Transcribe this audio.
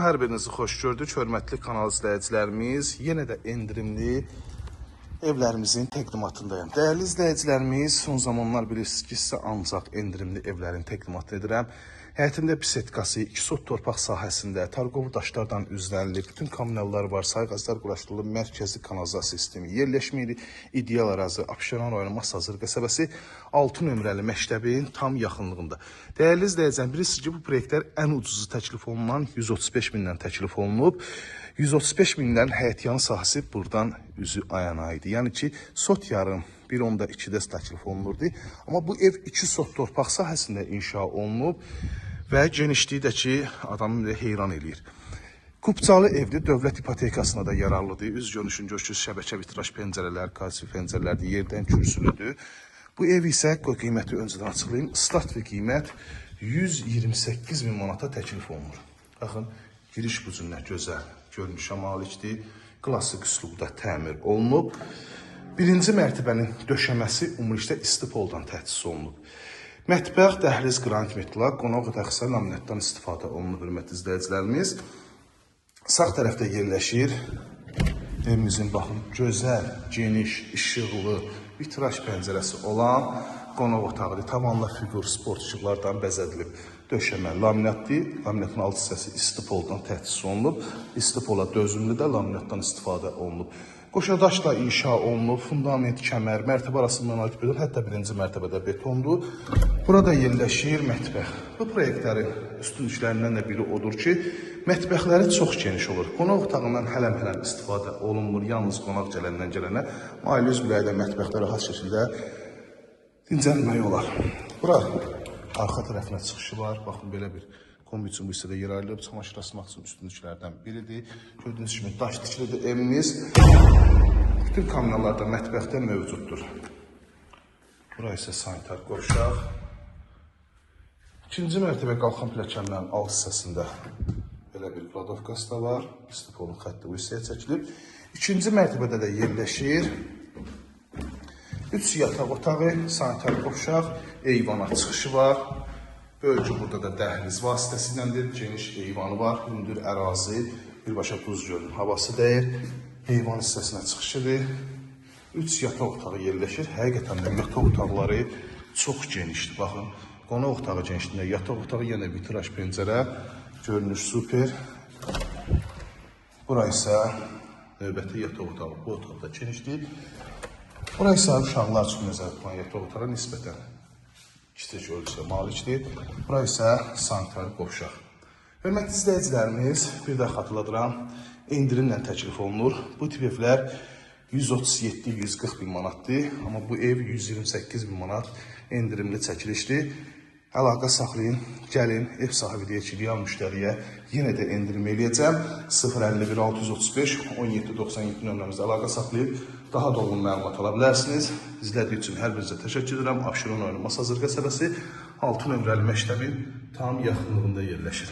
Hər birinizi xoş gördük, hörmətli kanal izləyicilərimiz. Yenə də endirimli evlərimizin təqdimatındayım. Dəyərli izləyicilərimiz, son zamanlar bilirsiniz ki, sizə ancaq endirimli evlərin təqdimatını edirəm. Həyətində bisetkası, 2 sot torpaq sahəsində, tarqovu daşlardan üzrəlli, bütün kommunallar var, sayğaclar quraşdırılıb, mərkəzi kanalizasiya sistemi yerləşməyir, ideal ərazi, Abşeron rayonu Masazır qəsəbəsi 6 nömrəli məktəbin tam yaxınlığında. Dəyərli izləyicilər, bilirsiniz ki, bu proyektlər ən ucuzu təklif olunan 135 mindən təklif olunub. 135 mindən həyətyanı sahəsi buradan üzü ayana idi. Yəni ki, sot yarım 1.2-də təklif olunurdu. Amma bu ev 2 sot torpaq sahəsində inşa olunub və genişliyi də ki, adamı heyran eləyir. Kupçalı evdir, dövlət ipotekasına da yararlıdır. Üz görünüşün görsünüz, şəbəkə vitraj pəncərələr, kalsium pəncərələrdir, yerdən kürsülüdür. Bu ev isə qiyməti öncədən açıqlayayım. Stat və qiymət 128 min manata təklif olunur. Baxın, giriş bu cür nə gözəl görünüşə malikdir. Klassik üslubda təmir olunub. Birinci mərtəbənin döşəməsi ümumilikdə istipoldan təchiz olunub. Mətbəx, dəhliz, qranit metal, qonaq otaq isə laminatdan istifadə olunub, hörmətli izləyicilərimiz. Sağ tərəfdə yerləşir. Evimizin baxın, gözəl, geniş, işıqlı, vitraj pəncərəsi olan qonaq otağıdır. Tavanla figur, sport işıqlardan bəzədilib. Döşəmə laminatdır. Laminatın alt hissəsi istipoldan təchiz olunub. İstipola dözümlü də laminatdan istifadə olunub. Qoşadaşla inşa olunub, fundament, kəmər, mərtəbə arasında monolit beton, hətta birinci mərtəbədə betondur. Burada yerləşir mətbəx. Bu proyektlərin üstünlüklərindən də biri odur ki, mətbəxləri çox geniş olur. Qonaq otağından hələm-hələm istifadə olunmur, yalnız qonaq gələndən gələnə ailə üzvləri də mətbəxdə rahat şəkildə dincəlmək olar. Bura arxa tərəfinə çıxışı var, baxın belə bir kombi üçün bu hissədə yer ayrılıb, çamaşır asmaq üçün üstünlüklərdən biridir. Gördüyünüz kimi daş tikilidir evimiz. Bütün kommunallarda mətbəxdə mövcuddur. Bura isə sanitar qovşaq. İkinci mərtəbə qalxan pilləkənlərin alt hissəsində belə bir kladovkası da var. İstipolun xətti bu hissəyə çəkilib. İkinci mərtəbədə də yerləşir 3 yataq otağı, sanitar qovşaq, eyvana çıxışı var. Böyük burada da dəhliz vasitəsiyləndir, geniş eyvanı var, hündür ərazi, birbaşa buz gölünün havası dəyir, eyvan hissəsinə çıxışıdır. 3 yataq otağı yerləşir, həqiqətən də yataq otaqları çox genişdir. Baxın, qonaq otağı genişliyində, yataq otağı yenə vitraj pəncərə, görünüş super. Bura isə növbəti yataq otağı, bu otaqda genişdir. Bura isə uşaqlar üçün nəzərdə tutulan yataq otağı nisbətən kiçik ölçüyə malikdir. Bura isə sanitar qovşaq. Hörmətli izləyicilərimiz, bir də xatırladıram, endirimlə təklif olunur. Bu tip evlər 137-140 bin manatdır, amma bu ev 128 bin manat endirimli çəkilişdir. Əlaqə saxlayın, gəlin, ev sahibi deyək ki, real müştəriyə yenə də endirim eləyəcəm. 051 635 1797 nömrəmizdə əlaqə saxlayıb daha dolğun məlumat ala bilərsiniz. İzlədiyi üçün hər birinizə təşəkkür edirəm. Abşeron rayonu Masazır qəsəbəsi 6 nömrəli məktəbin tam yaxınlığında yerləşir.